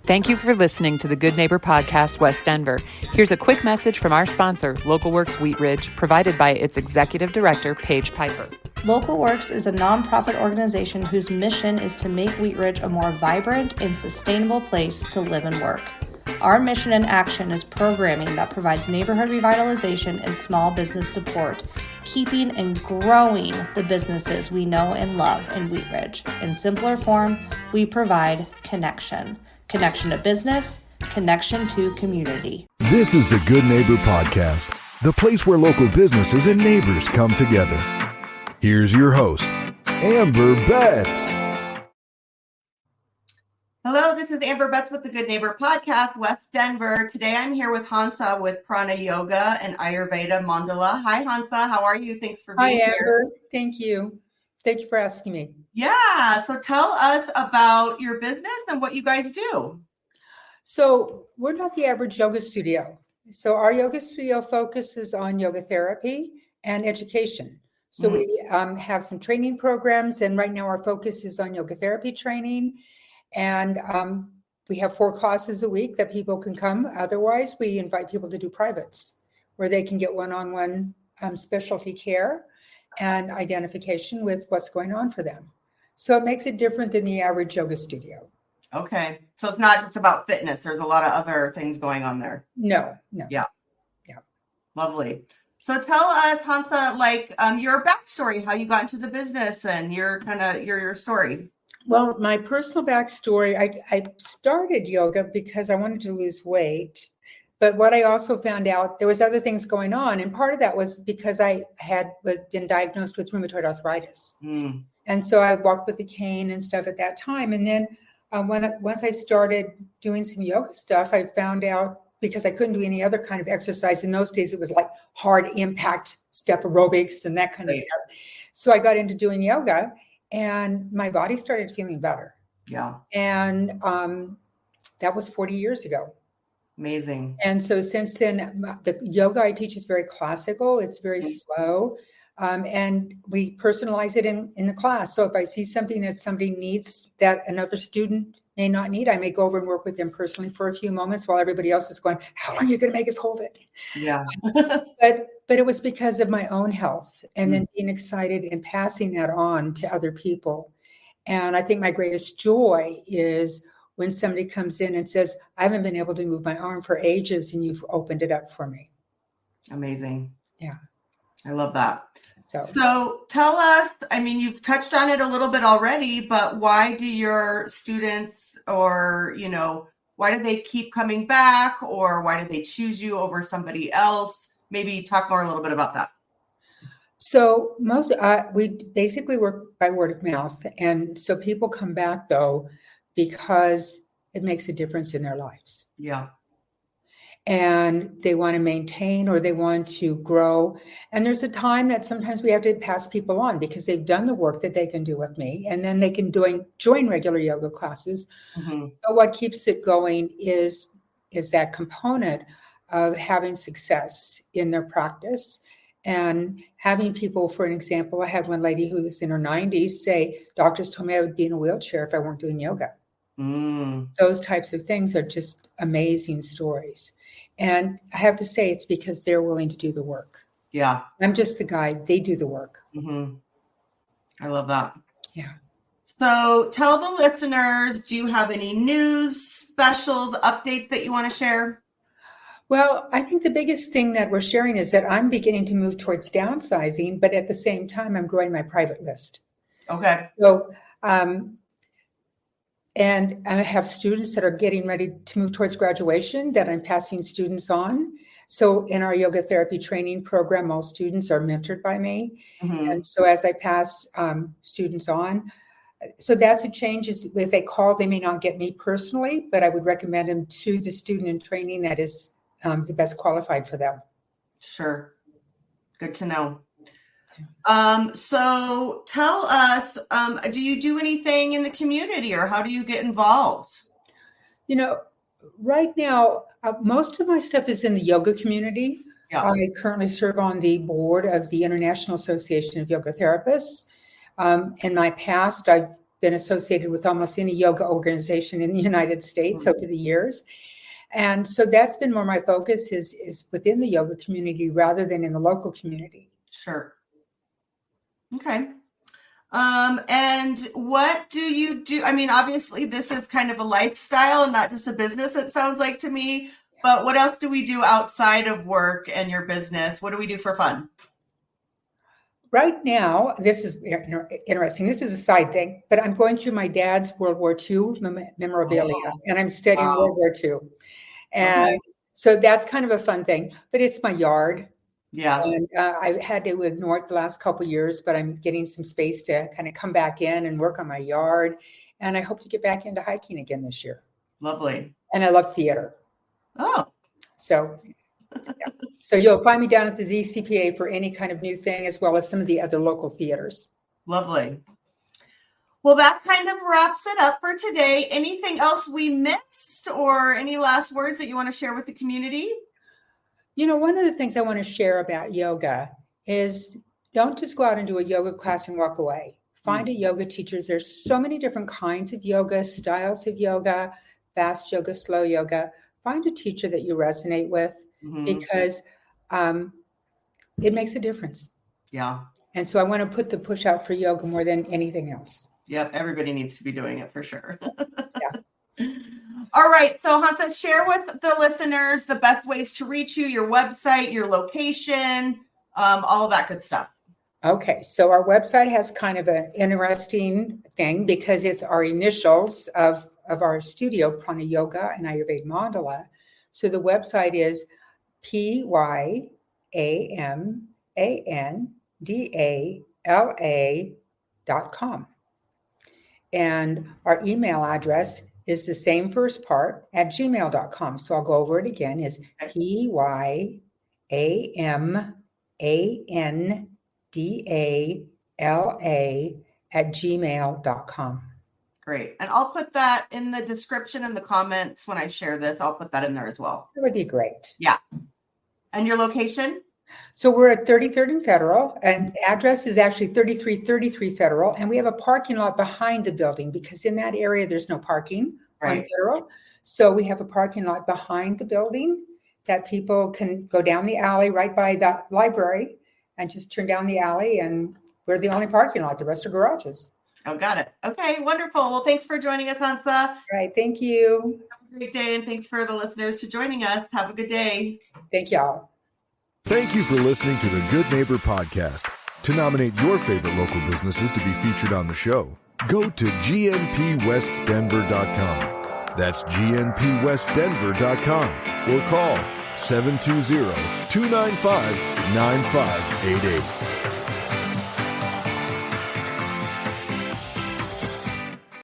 Thank you for listening to the Good Neighbor Podcast, West Denver. Here's a quick message from our sponsor, Local Works Wheat Ridge, provided by its Executive Director, Paige Piper. Local Works is a nonprofit organization whose mission is to make Wheat Ridge a more vibrant and sustainable place to live and work. Our mission and action is programming that provides neighborhood revitalization and small business support, keeping and growing the businesses we know and love in Wheat Ridge. In simpler form, we provide connection. Connection to business, connection to community. This is the Good Neighbor Podcast, the place where local businesses and neighbors come together. Here's your host, Amber Betts. Hello, this is Amber Betts with the Good Neighbor Podcast, West Denver. Today I'm here with Hansa with PranaYoga and Ayurveda Mandala. Hi, Hansa. How are you? Thanks for being here. Hi, Amber. Thank you. Thank you for asking me. Yeah. So tell us about your business and what you guys do. So we're not the average yoga studio. So our yoga studio focuses on yoga therapy and education. So we have some training programs, and right now our focus is on yoga therapy training. And we have 4 classes a week that people can come. Otherwise, we invite people to do privates where they can get one-on-one specialty care and identification with what's going on for them. So it makes it different than the average yoga studio. Okay. So it's not just about fitness. There's a lot of other things going on there. No. Yeah. Lovely. So tell us, Hansa, your backstory, how you got into the business and your story. Well, my personal backstory, I started yoga because I wanted to lose weight. But what I also found out, there was other things going on. And part of that was because I had been diagnosed with rheumatoid arthritis. And so I walked with a cane and stuff at that time. And then once I started doing some yoga stuff, I found out, because I couldn't do any other kind of exercise. In those days, it was like hard impact step aerobics and that kind of stuff. So I got into doing yoga and my body started feeling better. Yeah. And that was 40 years ago. Amazing. And so since then, the yoga I teach is very classical. It's very slow. And we personalize it in the class. So if I see something that somebody needs that another student may not need, I may go over and work with them personally for a few moments while everybody else is going, how long are you going to make us hold it? Yeah. But it was because of my own health and then being excited and passing that on to other people. And I think my greatest joy is when somebody comes in and says, I haven't been able to move my arm for ages and you've opened it up for me. Amazing. Yeah. I love that. So tell us, you've touched on it a little bit already, but why do your students why do they keep coming back, or why do they choose you over somebody else? Maybe talk more a little bit about that. So we basically work by word of mouth. And so people come back though, because it makes a difference in their lives. Yeah. And they want to maintain or they want to grow. And there's a time that sometimes we have to pass people on because they've done the work that they can do with me. And then they can join regular yoga classes. But what keeps it going is that component of having success in their practice and having people, for an example, I had one lady who was in her 90s say, doctors told me I would be in a wheelchair if I weren't doing yoga. Those types of things are just amazing stories. And I have to say, it's because they're willing to do the work. Yeah. I'm just the guide. They do the work. I love that. Yeah. So tell the listeners, do you have any news, specials, updates that you want to share? Well, I think the biggest thing that we're sharing is that I'm beginning to move towards downsizing, but at the same time, I'm growing my private list. Okay. So, and I have students that are getting ready to move towards graduation that I'm passing students on. So in our yoga therapy training program, all students are mentored by me. And so as I pass students on, so that's a change. Is if they call, they may not get me personally, but I would recommend them to the student in training that is the best qualified for them. Sure. Good to know. So tell us, do you do anything in the community or how do you get involved? Right now, most of my stuff is in the yoga community. Yeah. I currently serve on the board of the International Association of Yoga Therapists. In my past, I've been associated with almost any yoga organization in the United States over the years. And so that's been more my focus is within the yoga community rather than in the local community. Sure. Okay. And what do you do? I mean, obviously this is kind of a lifestyle and not just a business, it sounds like to me, but what else do we do outside of work and your business? What do we do for fun? Right now, this is interesting. This is a side thing, but I'm going through my dad's World War II memorabilia, and I'm studying World War II. And so that's kind of a fun thing, but it's my yard. Yeah. And I had to ignore it the last couple of years, but I'm getting some space to kind of come back in and work on my yard. And I hope to get back into hiking again this year. Lovely. And I love theater. Oh. So, yeah. So you'll find me down at the ZCPA for any kind of new thing, as well as some of the other local theaters. Lovely. Well, that kind of wraps it up for today. Anything else we missed or any last words that you want to share with the community? You know, one of the things I want to share about yoga is don't just go out and do a yoga class and walk away. Find a yoga teacher. There's so many different kinds of yoga, styles of yoga, fast yoga, slow yoga. Find a teacher that you resonate with because it makes a difference. Yeah. And so I want to put the push out for yoga more than anything else. Yep. Everybody needs to be doing it for sure. Yeah. All right. So Hansa, share with the listeners the best ways to reach you, your website, your location, all of that good stuff. Okay. So our website has kind of an interesting thing because it's our initials of our studio, PranaYoga and Ayurveda Mandala. So the website is PranaYoga.com. And our email address is the same first part at gmail.com. So I'll go over it again, is PyAmandala@gmail.com. Great. And I'll put that in the description and the comments when I share this. I'll put that in there as well. That would be great. Yeah. And your location? So we're at 33rd and Federal, and address is actually 3333 Federal, and we have a parking lot behind the building because in that area there's no parking on Federal. So we have a parking lot behind the building that people can go down the alley right by that library and just turn down the alley, and we're the only parking lot. The rest are garages. Oh, got it. Okay, wonderful. Well, thanks for joining us, Hansa. All right, thank you. Have a great day, and thanks for the listeners to joining us. Have a good day. Thank y'all. Thank you for listening to the Good Neighbor Podcast. To nominate your favorite local businesses to be featured on the show, go to gnpwestdenver.com. That's gnpwestdenver.com or call 720-295-9588.